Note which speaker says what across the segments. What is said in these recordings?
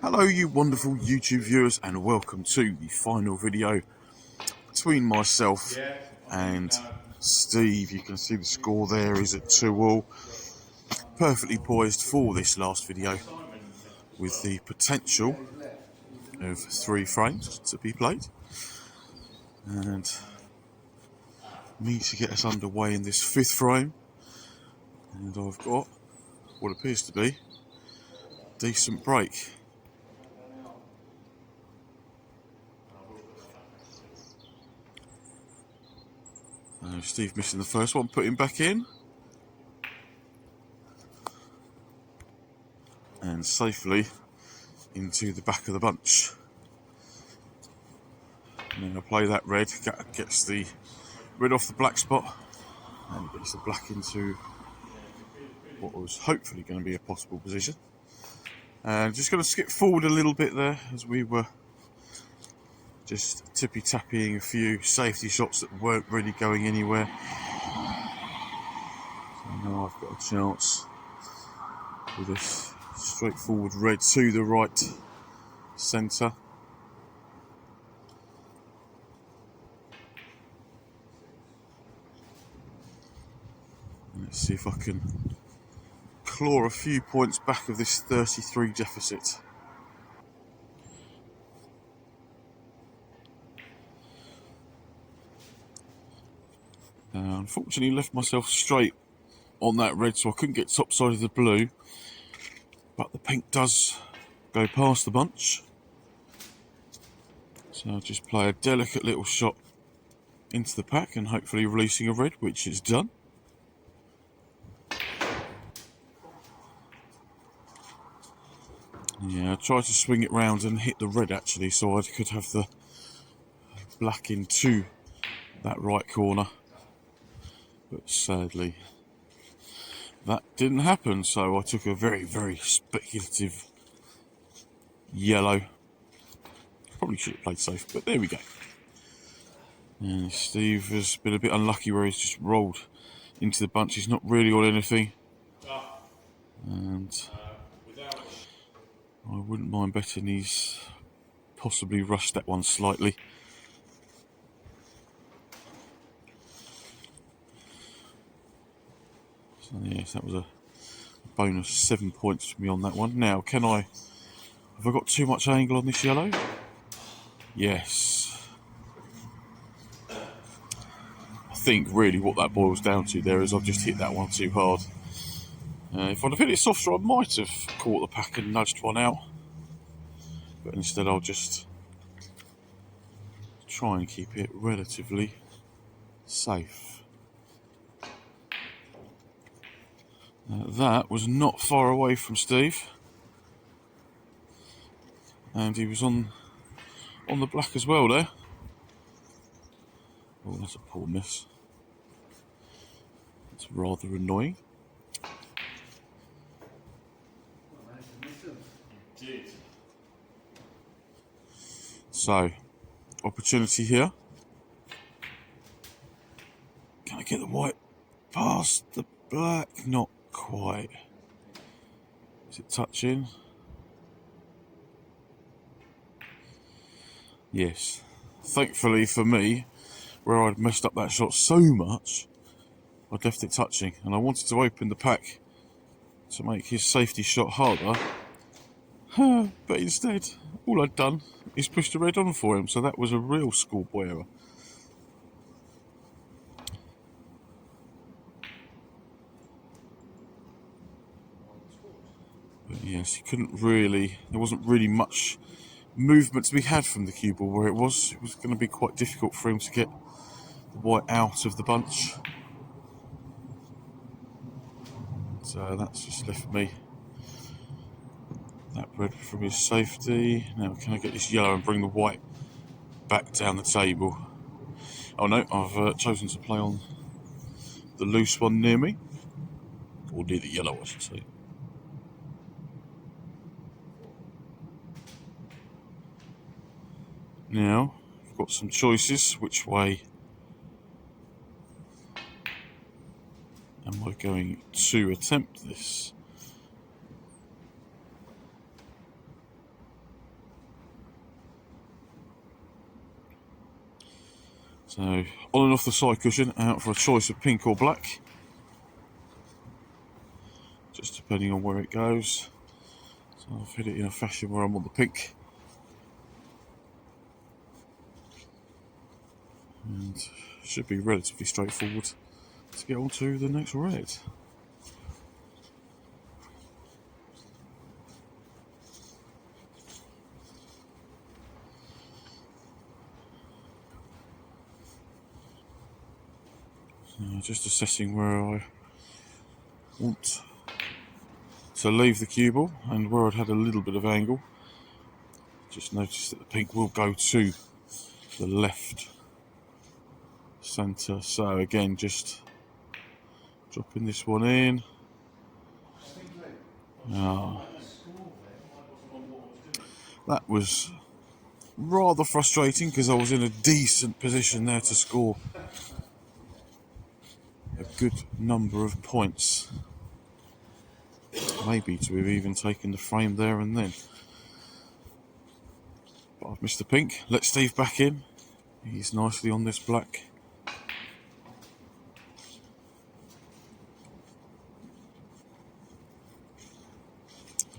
Speaker 1: Hello you wonderful YouTube viewers, and welcome to the final video between myself and Steve. You can see the score there is at 2-all. Perfectly poised for this last video with the potential of 3 frames to be played, and me to get us underway in this 5th frame. And I've got what appears to be a decent break. Steve missing the first one, put him back in, and safely into the back of the bunch. And then I play that red, gets the red off the black spot, and gets the black into what was hopefully going to be a possible position. And just going to skip forward a little bit there, as we were just tippy-tappying a few safety shots that weren't really going anywhere. So now I've got a chance with this straightforward red to the right centre. Let's see if I can claw a few points back of this 33 deficit. Unfortunately left myself straight on that red, so I couldn't get top side of the blue, but the pink does go past the bunch. So I'll just play a delicate little shot into the pack and hopefully releasing a red, which is done. Yeah, I tried to swing it round and hit the red actually, so I could have the black into that right corner. But sadly, that didn't happen, so I took a very, very speculative yellow. Probably should have played safe, but there we go. And Steve has been a bit unlucky where he's just rolled into the bunch. He's not really on anything. And I wouldn't mind betting he's possibly rushed that one slightly. So yes, that was a bonus 7 points for me on that one. Now, have I got too much angle on this yellow? Yes. I think really what that boils down to there is I've just hit that one too hard. If I'd have hit it softer, I might have caught the pack and nudged one out. But instead I'll just try and keep it relatively safe. That was not far away from Steve. And he was on the black as well there. Oh, that's a poor miss. It's rather annoying. So, opportunity here. Can I get the white past the black? Not quite. Is it touching? Yes. Thankfully for me, where I'd messed up that shot so much, I'd left it touching, and I wanted to open the pack to make his safety shot harder. But instead, all I'd done is push the red on for him, so that was a real schoolboy error. But yes, he couldn't really, there wasn't really much movement to be had from the cue ball where it was going to be quite difficult for him to get the white out of the bunch. So that's just left me that red from his safety. Now can I get this yellow and bring the white back down the table? Oh no, I've chosen to play on the loose one near me, or near the yellow I should say. Now I've got some choices. Which way am I going to attempt this? So on and off the side cushion, out for a choice of pink or black, just depending on where it goes. So I've hit it in a fashion where I'm on the pink, and should be relatively straightforward to get on to the next red. Just assessing where I want to leave the cue ball and where I'd had a little bit of angle. Just noticed that the pink will go to the left centre. So again, just dropping this one in. That was rather frustrating because I was in a decent position there to score a good number of points. Maybe to have even taken the frame there and then. But I've missed the pink. Let Steve back in. He's nicely on this black.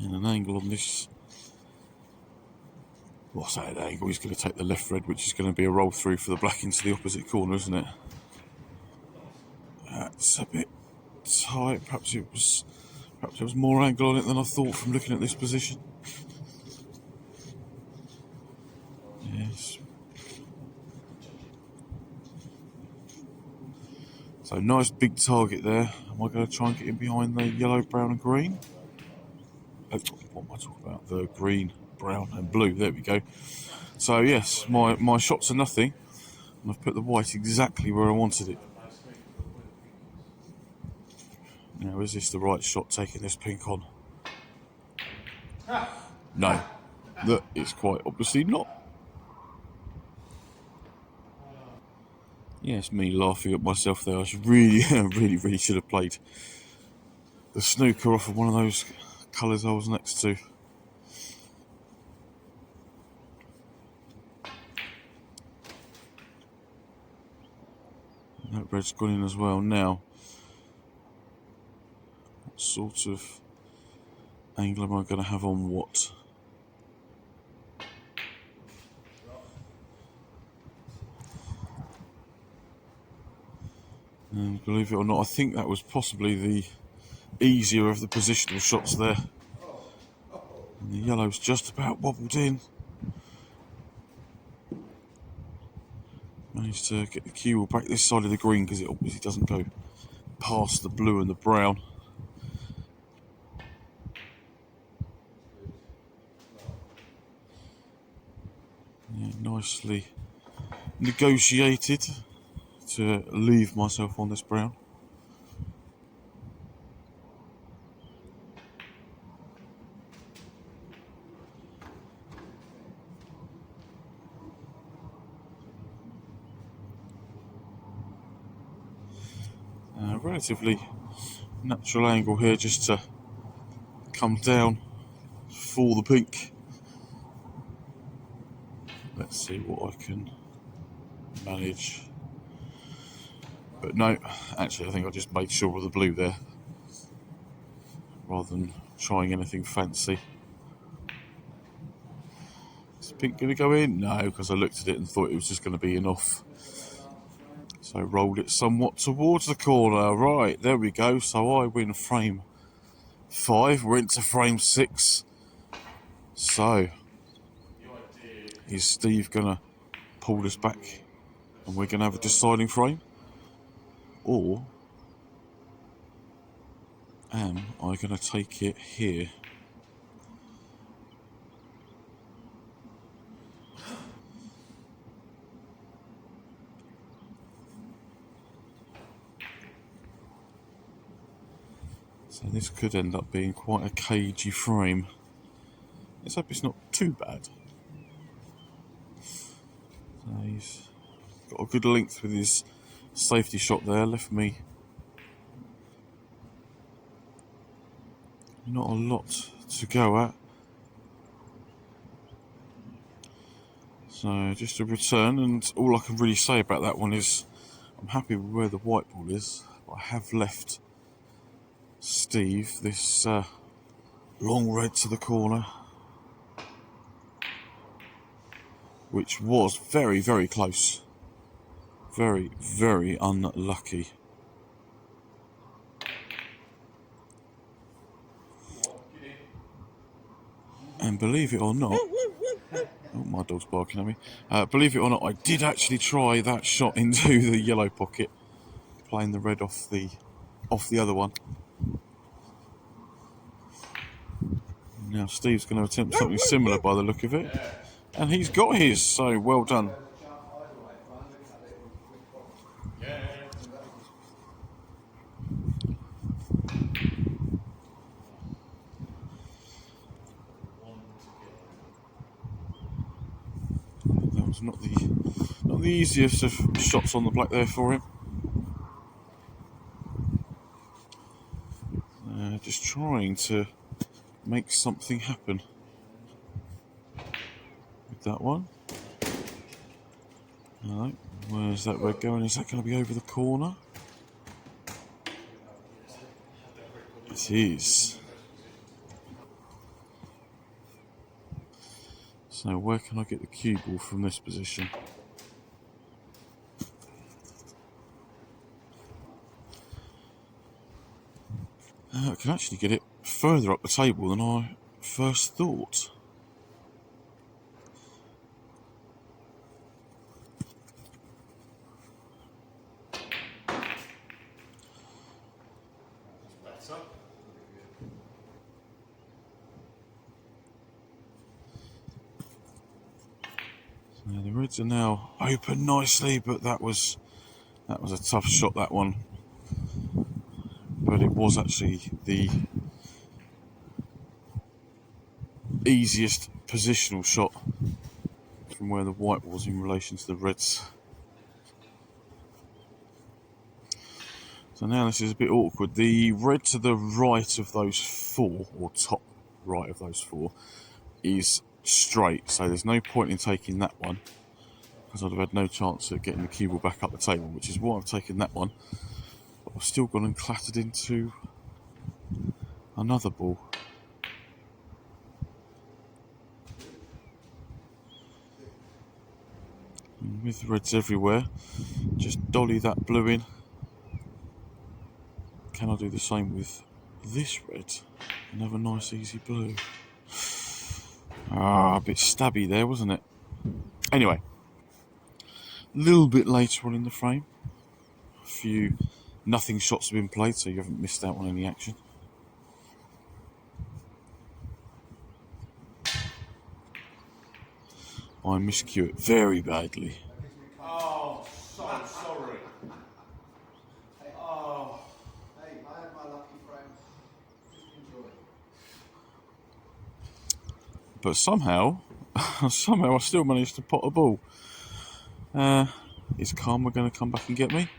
Speaker 1: And an angle on this. What's that angle? He's going to take the left red, which is going to be a roll through for the black into the opposite corner, isn't it? That's a bit tight. Perhaps there was more angle on it than I thought from looking at this position. Yes. So nice big target there. Am I going to try and get in behind the yellow, brown and green? What am I talking about? The green, brown and blue. There we go. So yes, my shots are nothing. And I've put the white exactly where I wanted it. Now, is this the right shot taking this pink on? No. That is quite obviously not. Yeah, it's me laughing at myself there. I should really should have played the snooker off of one of those colours I was next to. And that red's gone in as well. Now, what sort of angle am I going to have on what? And believe it or not, I think that was possibly the easier of the positional shots there. And the yellow's just about wobbled in. Managed to get the cue ball back this side of the green because it obviously doesn't go past the blue and the brown. Yeah, nicely negotiated to leave myself on this brown. Relatively natural angle here just to come down for the pink. Let's see what I can manage. But no, actually I think I just made sure of the blue there rather than trying anything fancy. Is the pink going to go in? No, because I looked at it and thought it was just going to be enough. So rolled it somewhat towards the corner. Right, there we go. So I win frame 5. We're into frame 6. So, is Steve going to pull this back and we're going to have a deciding frame? Or am I going to take it here? So this could end up being quite a cagey frame. Let's hope it's not too bad. So he's got a good length with his safety shot there, left me not a lot to go at. So just a return, and all I can really say about that one is I'm happy with where the white ball is, but I have left Steve this long red to the corner, which was very, very close. Very, very unlucky. And believe it or not, oh, my dog's barking at me. Believe it or not, I did actually try that shot into the yellow pocket, playing the red off the other one. Now Steve's going to attempt something similar by the look of it, and he's got his. So well done. That was not the easiest of shots on the black there for him. Just trying to make something happen with that one. Alright, where's that red going? Is that going to be over the corner? It is. So where can I get the cue ball from this position? I can actually get it further up the table than I first thought. So the reds are now open nicely, but that was a tough shot, that one. But it was actually the easiest positional shot from where the white was in relation to the reds. So now this is a bit awkward. The red to the right of those four, or top right of those four, is straight, so there's no point in taking that one, because I'd have had no chance of getting the cue ball back up the table, which is why I've taken that one. But I've still gone and clattered into another ball. And with reds everywhere, just dolly that blue in. Can I do the same with this red and have a nice easy blue? Ah, a bit stabby there, wasn't it? Anyway, a little bit later on in the frame, a few nothing shots have been played, so you haven't missed out on any action. I miscue it very badly.
Speaker 2: Oh, so sorry. Oh.
Speaker 3: Hey, I had my lucky frame. Just enjoy.
Speaker 1: But somehow I still managed to pot a ball. Is karma going to come back and get me?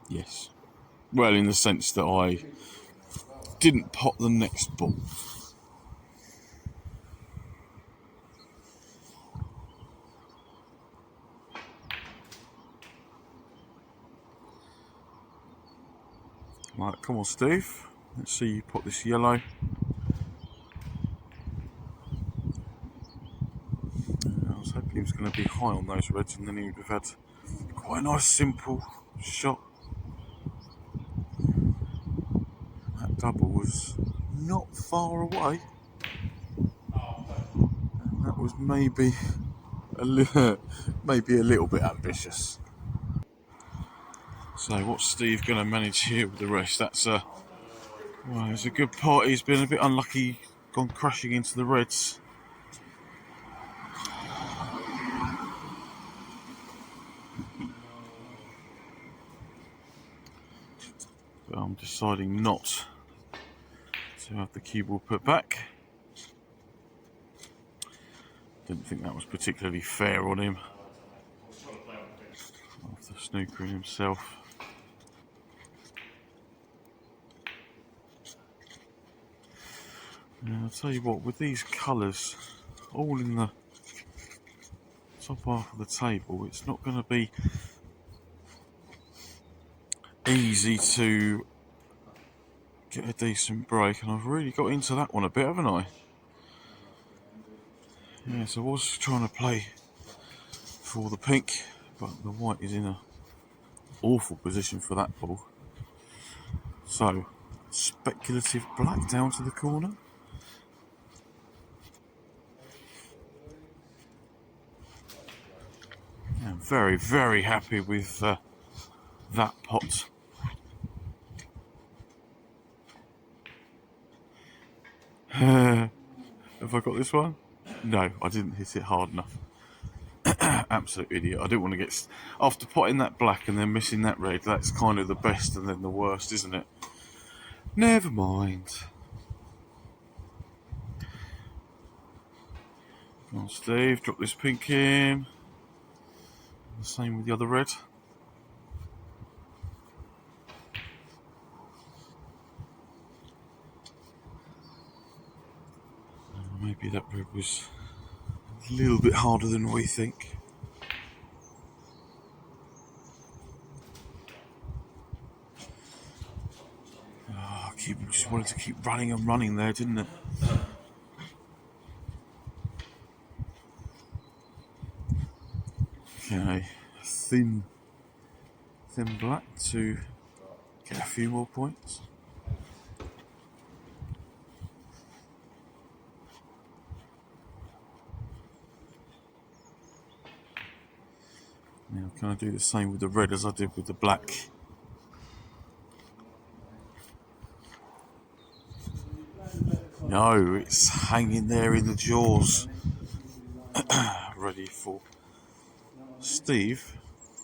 Speaker 1: Yes. Well, in the sense that I didn't pot the next ball. Right, come on, Steve. Let's see you pot this yellow. I was hoping he was going to be high on those reds, and then he would have had quite a nice simple shot. That double was not far away. And that was maybe a little bit ambitious. So what's Steve going to manage here with the rest? That's well, it's a good pot. He's been a bit unlucky, gone crashing into the reds. But I'm deciding not to have the cue ball put back. Didn't think that was particularly fair on him, after snookering himself. Now, I'll tell you what, with these colours all in the top half of the table, it's not going to be easy to get a decent break, and I've really got into that one a bit, haven't I? Yes, I was trying to play for the pink, but the white is in an awful position for that ball. So, speculative black down to the corner. I'm very, very happy with that pot. Have I got this one? No, I didn't hit it hard enough. Absolute idiot. I didn't want to get... After potting that black and then missing that red, that's kind of the best and then the worst, isn't it? Never mind. Come on, Steve, drop this pink in. The same with the other red. Maybe that red was a little bit harder than we think. Oh, just wanted to keep running and running there, didn't it? Okay, thin black to get a few more points. Now, can I do the same with the red as I did with the black? No, it's hanging there in the jaws, ready for Steve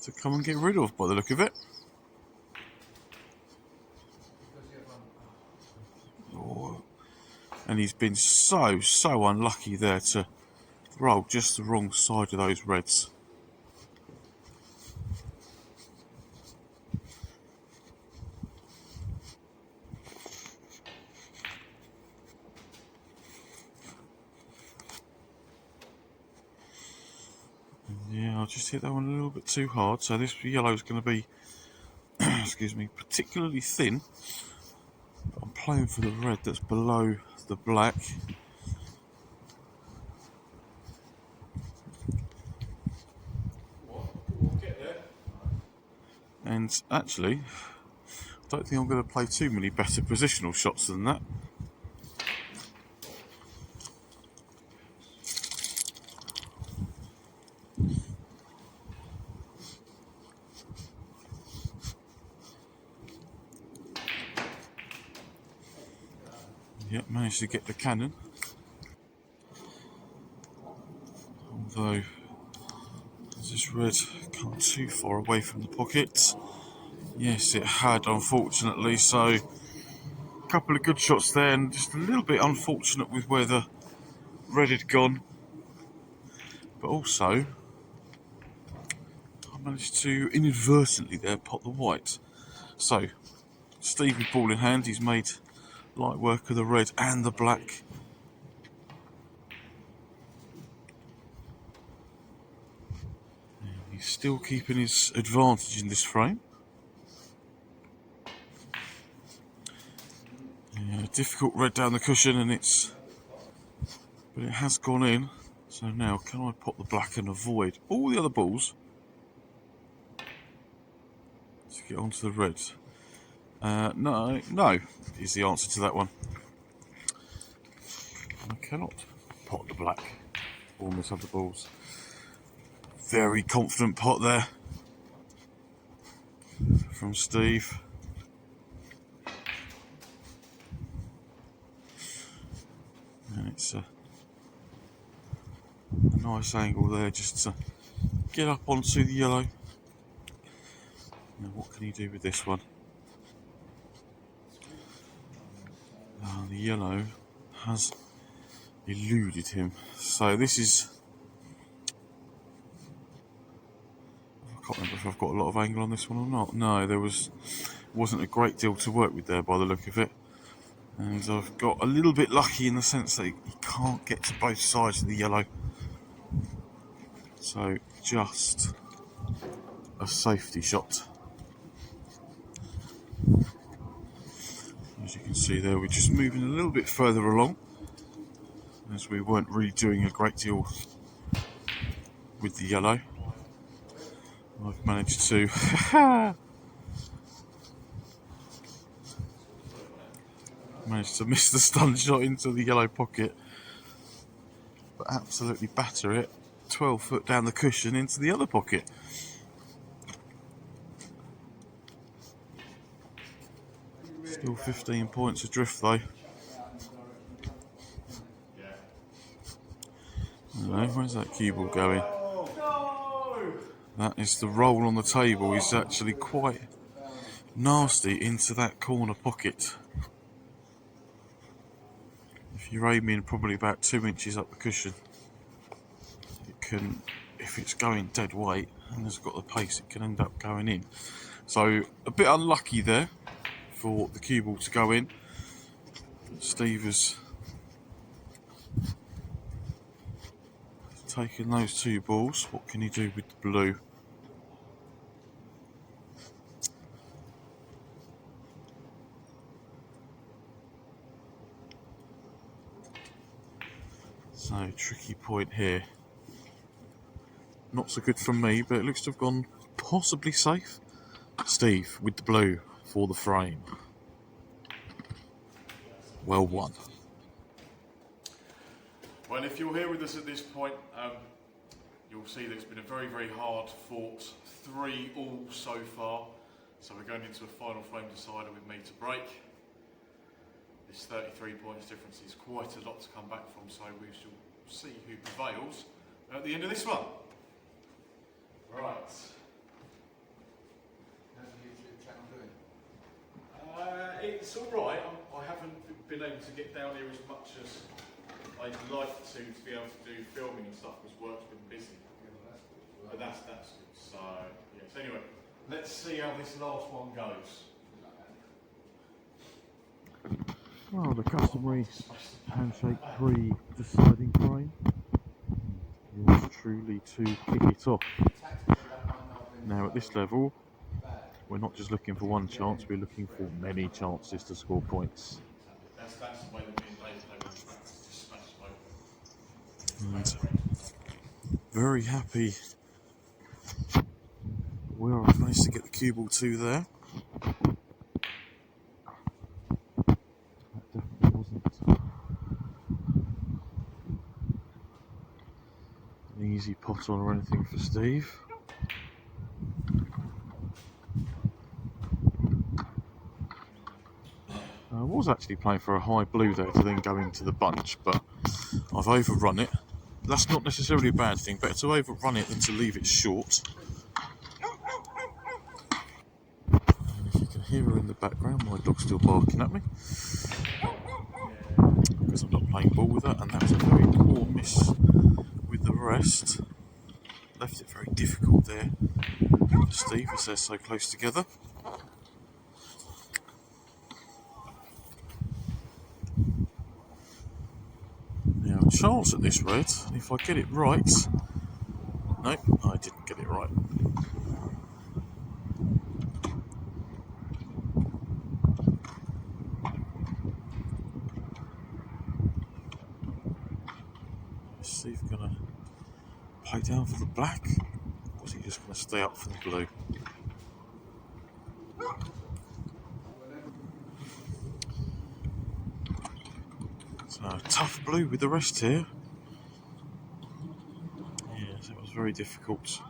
Speaker 1: to come and get rid of, by the look of it. Oh, and he's been so unlucky there to roll just the wrong side of those reds. Yeah, I'll just hit that one a little bit too hard. So this yellow is going to be, excuse me, particularly thin. But I'm playing for the red that's below the black. And actually, I don't think I'm going to play too many better positional shots than that. Yep, managed to get the cannon. Although, as this red come too far away from the pocket. Yes, it had, unfortunately, so a couple of good shots there and just a little bit unfortunate with where the red had gone. But also, I managed to inadvertently there pot the white. So, Steve with ball in hand, he's made light work of the red and the black. And he's still keeping his advantage in this frame. Yeah, difficult red down the cushion, but it has gone in. So now, can I pot the black and avoid all the other balls to get onto the reds? No is the answer to that one. I cannot pot the black or miss other balls. Very confident pot there from Steve. And it's a nice angle there just to get up onto the yellow. Now what can he do with this one? The yellow has eluded him. So this is... I can't remember if I've got a lot of angle on this one or not. No, wasn't a great deal to work with there by the look of it. And I've got a little bit lucky in the sense that he can't get to both sides of the yellow. So just a safety shot. As you can see there, we're just moving a little bit further along, as we weren't really doing a great deal with the yellow. I've managed to miss the stun shot into the yellow pocket, but absolutely batter it 12 foot down the cushion into the other pocket. Still 15 points adrift though. No, where's that cue ball going? That is the roll on the table is actually quite nasty into that corner pocket. If you're aiming probably about 2 inches up the cushion, it can, if it's going dead weight and has got the pace, it can end up going in. So a bit unlucky there for the cue ball to go in. Steve has taken those 2 balls. What can he do with the blue? So tricky point here. Not so good from me, but it looks to have gone possibly safe. Steve with the blue for the frame. Well won.
Speaker 2: Well, if you're here with us at this point, you'll see that it's been a very, very hard fought 3-all so far. So we're going into a final frame decider with me to break. This 33 points difference is quite a lot to come back from, so we shall see who prevails at the end of this one. Right.
Speaker 3: How's the YouTube channel doing?
Speaker 2: It's alright. I haven't been able to get down here as much as I'd like to be able to do filming and stuff because work's been busy. But that's good. So, yes. Anyway, let's see how this last one goes.
Speaker 1: Well, the customary handshake pre-deciding frame. Yours truly to kick it off. Now at this level, we're not just looking for one chance, we're looking for many chances to score points.
Speaker 2: That's the way that me and Dave play when we practice, just smash them
Speaker 1: And very happy where I've managed to get the cue ball to there. Easy pot on or anything for Steve. I was actually playing for a high blue there to then go into the bunch, but I've overrun it. That's not necessarily a bad thing, better to overrun it than to leave it short. And if you can hear her in the background, my dog's still barking at me because I'm not playing ball with her, and that was a very poor miss with the rest. Left it very difficult there for Steve as they're so close together. Now a chance at this red, and if I get it right, nope, I didn't get it right. Is Steve gonna play down for the black, or is he just going to stay up for the blue? So tough blue with the rest here. Yes, it was very difficult.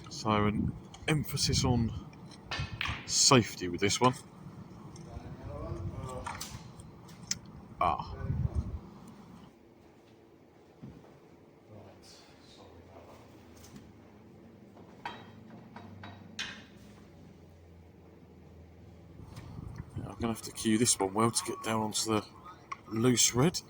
Speaker 1: So an emphasis on safety with this one. Ah. I'm going to have to cue this one well to get down onto the loose red.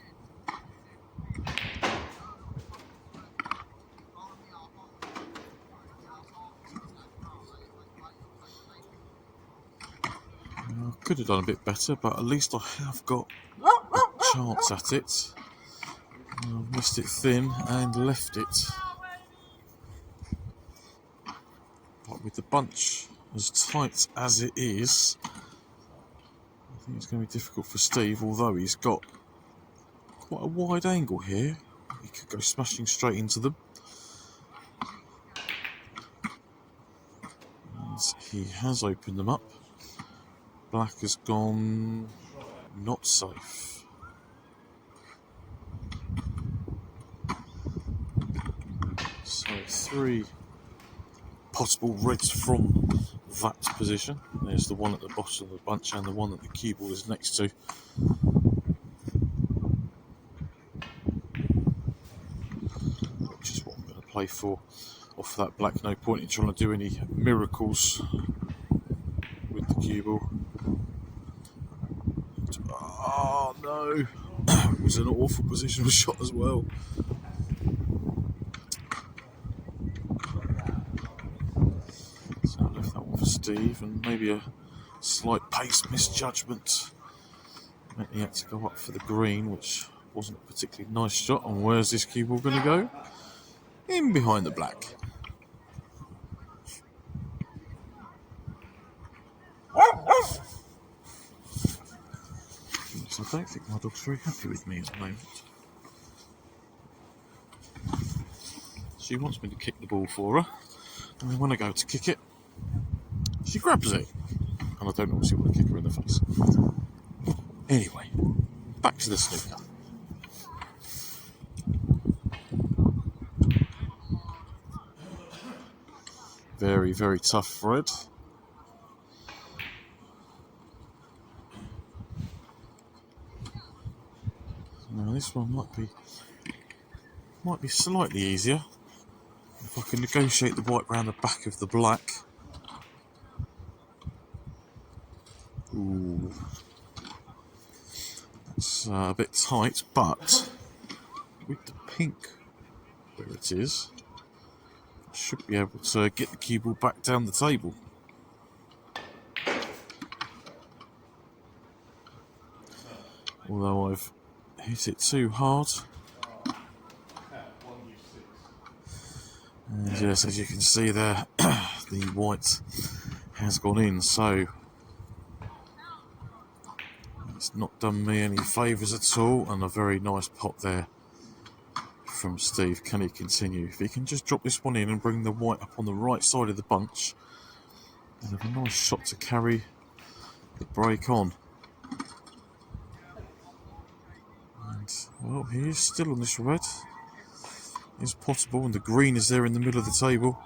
Speaker 1: I could have done a bit better, but at least I have got a chance at it. I've missed it thin and left it with the bunch as tight as it is, I think it's going to be difficult for Steve, although he's got quite a wide angle here. He could go smashing straight into them. And he has opened them up. Black has gone not safe. So 3 possible reds from that position. There's the one at the bottom of the bunch and the one that the cue ball is next to. Which is what I'm going to play for. Off that black, no point in trying to do any miracles with the cue ball. Oh no! It was an awful positional shot as well. So I left that one for Steve, and maybe a slight pace misjudgment meant he had to go up for the green, which wasn't a particularly nice shot. And where's this cue ball going to go? In behind the black. So I don't think my dog's very happy with me at the moment. She wants me to kick the ball for her, and then when I go to kick it, she grabs it, and I don't obviously want to kick her in the face. Anyway, back to the snooker. Very, very tough red. Now this one might be slightly easier if I can negotiate the white round the back of the black. Ooh, that's a bit tight, but with the pink where it is, I should be able to get the cue ball back down the table. Although I've hit it too hard. And yes, as you can see there, the white has gone in, so it's not done me any favours at all, and a very nice pot there from Steve. Can he continue? If he can just drop this one in and bring the white up on the right side of the bunch, and have a nice shot to carry the break on. And, well, he is still on this red. It's possible, and the green is there in the middle of the table.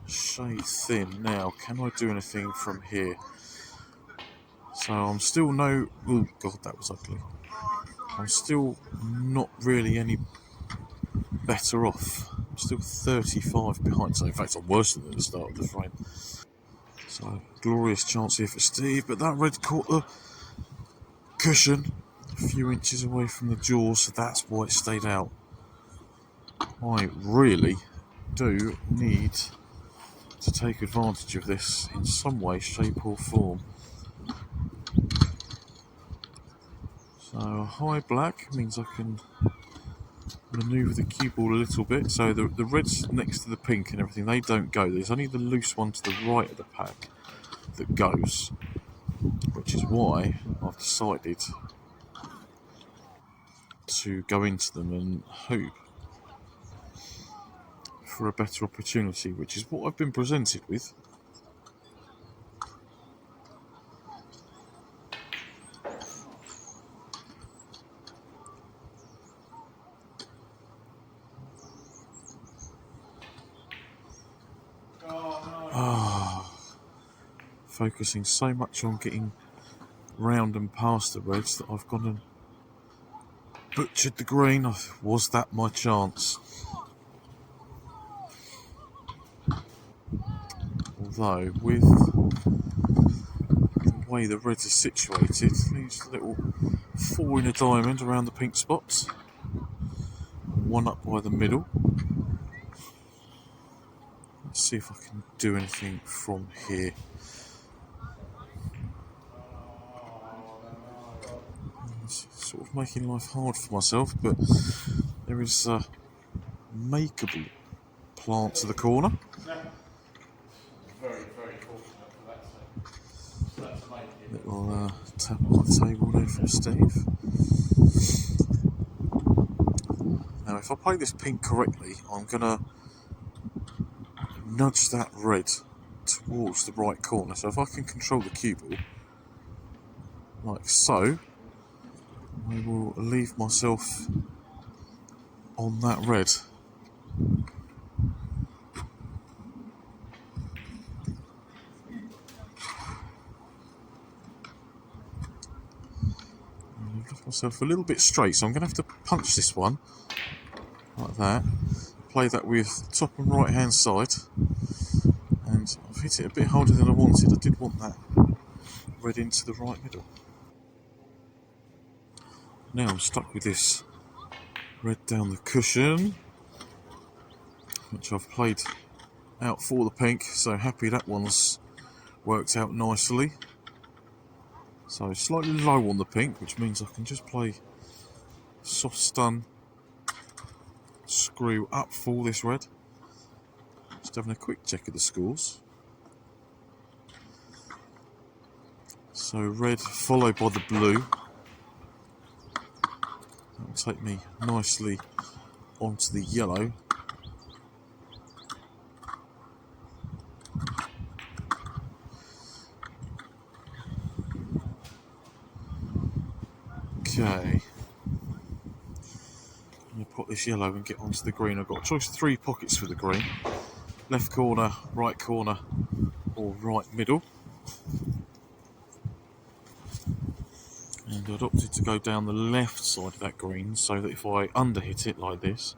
Speaker 1: Shade thin. Now, can I do anything from here? So I'm still no... Oh god, that was ugly. I'm still not really any better off. I'm still 35 behind, so in fact I'm worse than at the start of the frame. So, glorious chance here for Steve, but that red caught the cushion a few inches away from the jaws, so that's why it stayed out. I really do need to take advantage of this in some way, shape or form. So a high black means I can manoeuvre the cue ball a little bit. So the red's next to the pink and everything, they don't go. There's only the loose one to the right of the pack that goes, which is why I've decided to go into them and hope for a better opportunity, which is what I've been presented with. Focusing so much on getting round and past the reds that I've gone and butchered the green. Was that my chance? Although with the way the reds are situated, leaves a little 4 in a diamond around the pink spots, one up by the middle. Let's see if I can do anything from here. It's sort of making life hard for myself, but there is makeable plant to the corner.
Speaker 2: Very, very fortunate for that to make it.
Speaker 1: Little tap on the table there from Steve. Now, if I play this pink correctly, I'm going to nudge that red towards the right corner. So if I can control the cue ball, like so, I will leave myself on that red. I've left myself a little bit straight, so I'm going to have to punch this one like that. Play that with top and right hand side, and I've hit it a bit harder than I wanted. I did want that red into the right middle. Now I'm stuck with this red down the cushion, which I've played out for the pink, so happy that one's worked out nicely. So slightly low on the pink, which means I can just play soft stun, screw up for this red. Just having a quick check of the scores. So red followed by the blue. That will take me nicely onto the yellow. Okay. I'm going to put this yellow and get onto the green. I've got a choice of 3 pockets for the green. Left corner, right corner, or right middle. And I'd opted to go down the left side of that green, so that if I underhit it like this,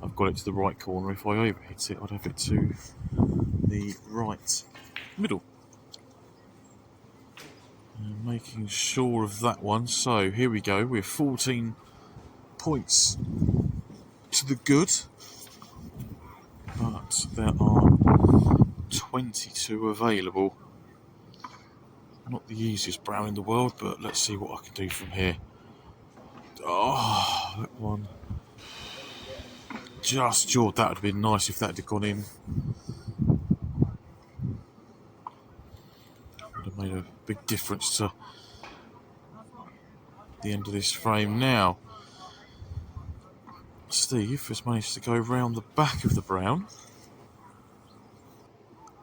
Speaker 1: I've got it to the right corner. If I overhit it, I'd have it to the right middle. And making sure of that one. So here we go. We're 14 points to the good, but there are 22 available. Not the easiest brown in the world, but let's see what I can do from here. Oh, that one just jawed. That would have been nice if that had gone in. Would have made a big difference to the end of this frame. Now, Steve has managed to go round the back of the brown.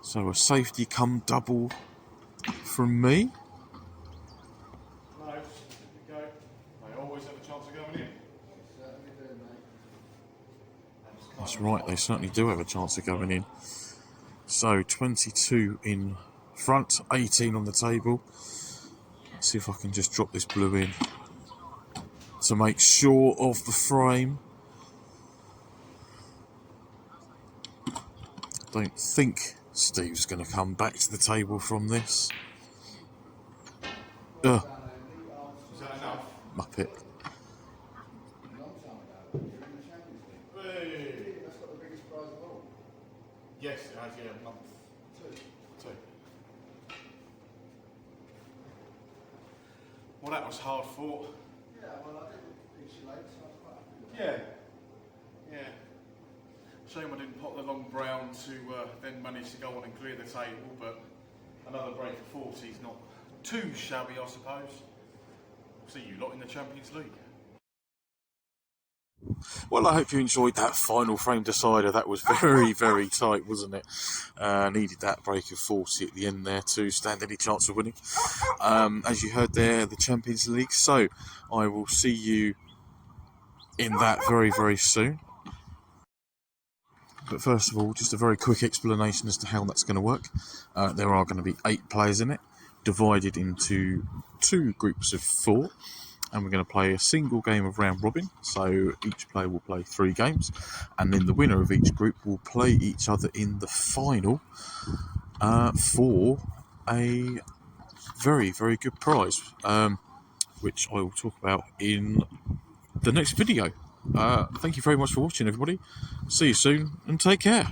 Speaker 1: So a safety come double from me.
Speaker 2: No, there you go. They always have a chance of going in.
Speaker 1: That's right, they certainly do have a chance of going in. So 22 in front, 18 on the table. Let's see if I can just drop this blue in to make sure of the frame. Don't think Steve's going to come back to the table from this.
Speaker 2: Is that enough?
Speaker 1: Muppet.
Speaker 2: Hey.
Speaker 3: That's got the biggest prize of all.
Speaker 2: Yes, it has, yeah, a month. Two. Well, that was hard fought.
Speaker 3: Yeah, well, I didn't insulate, so I was quite happy with that.
Speaker 2: Yeah. Shame I didn't pot the long brown to then manage to go on and clear the table, but another break of 40 is not too shabby, I suppose. See you lot in the Champions League.
Speaker 1: Well, I hope you enjoyed that final frame decider. That was very, very tight, wasn't it? Needed that break of 40 at the end there to stand any chance of winning. As you heard there, the Champions League. So I will see you in that very, very soon. But first of all, just a very quick explanation as to how that's going to work. There are going to be 8 players in it, divided into 2 groups of 4. And we're going to play a single game of round robin. So each player will play 3 games. And then the winner of each group will play each other in the final for a very, very good prize, which I will talk about in the next video. Thank you very much for watching, everybody. See you soon and take care.